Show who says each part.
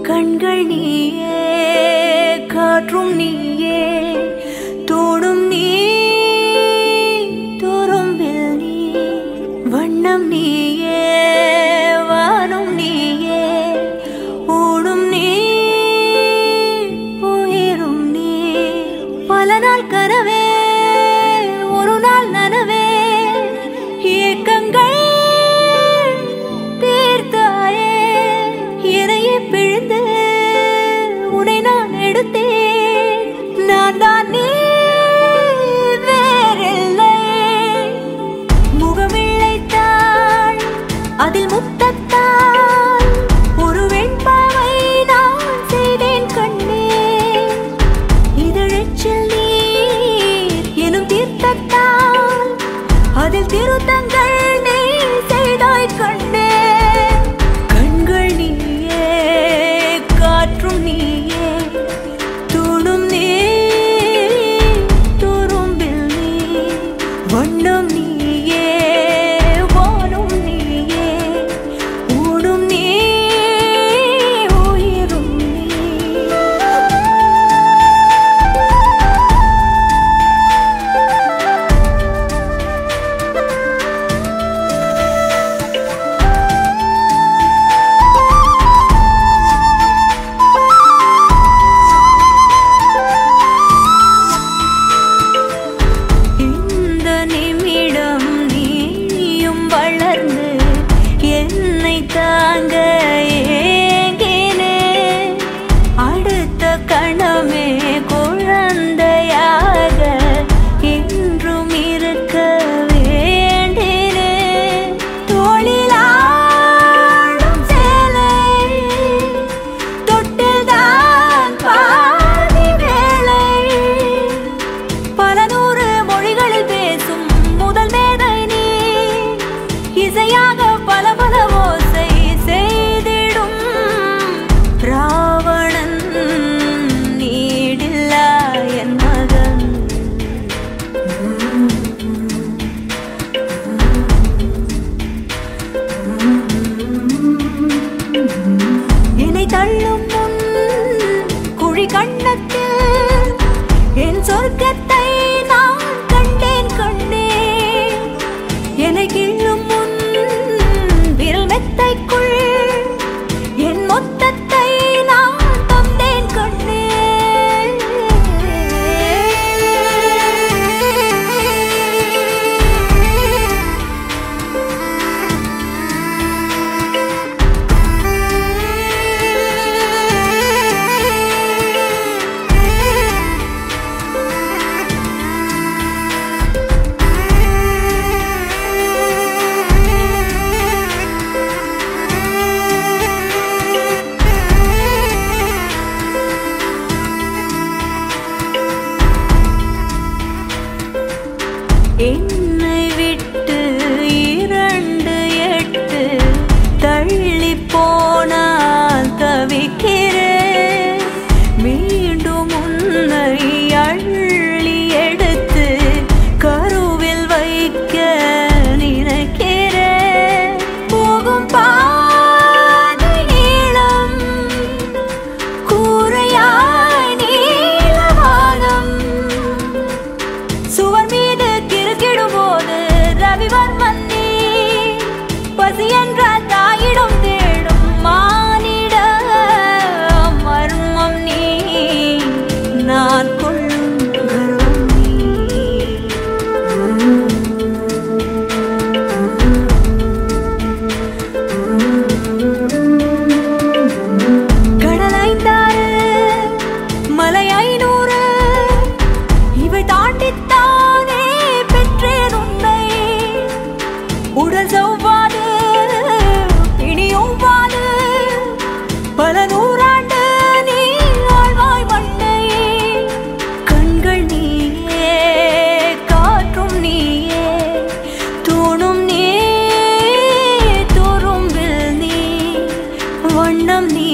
Speaker 1: கண்கள் நீயே, காற்றும் நீயே, தோடும் நீ, துரும்பில் நீ, வண்ணம் நீயே, வானும் நீயே, ஓடும் நீ, உயிரும் நீ. பல நாள் கனவே, ஒரு நாள் நனவே, ஏக்கங்கள் தீர்த்தாயே, இறையை பிழிந்து உன்னை நான் எடுத்தேன். நான் தான் நீ, வேறில்லை. முகமிழைத்தாள், அதில் முத்தத்தால் ஒரு வெண்பாவை நான் செய்தேன் கண்ணே. இதழச்சில் நீர் எனும் தீர்த்தத்தால் அதில் திருத்தங்கள் நீ செய்தாய் கண்ணே. கண்கள் நீயே, காற்றும் நீயே, தூணும் நீ, துரும்பில் நீ, வண்ணம் நீயே, வானும் நீயே, ஓடும் நீ, உயிரும் நீ. இந்த நிமிடம் நீயும் வளர்ந்து என்னை தாங்க ஏங்கினே. அடுத்த கணமே குழந்தையாக என்றும் இருக்க வேண்டினே. தோளிலாடும் சேலை, தொட்டில்தான் பாதி வேளை. பல நூறு மொழிகளில் பேசும் முதல் மேதை நீ. இசையாக பல பல ஓசை செய்திடும் ராவணன் நீடில்லா என் மகன். என்னை தள்ளும் முன் குழி கண்ணத்தில் என் சொர்க்கத்தை நான் கண்டேன் கண்ணே. என்னை கிள்ளும் முன் விரல் மெத்தைக்குள் என் மொத்தத்தை நான் தந்தேன் கண்ணே. என்னை விட்டு 2 8 தள்ளி போனால் தவிக்கிறேன். மீண்டும் உன்னை அள்ளி எடுத்து கருவில் வைக்க நினைக்கிறேன். போகும் பாதை நீளம், கூரையாய் நீலவானம். சுவர் மீது கிறுக்கிடும் எண்ணம் நீ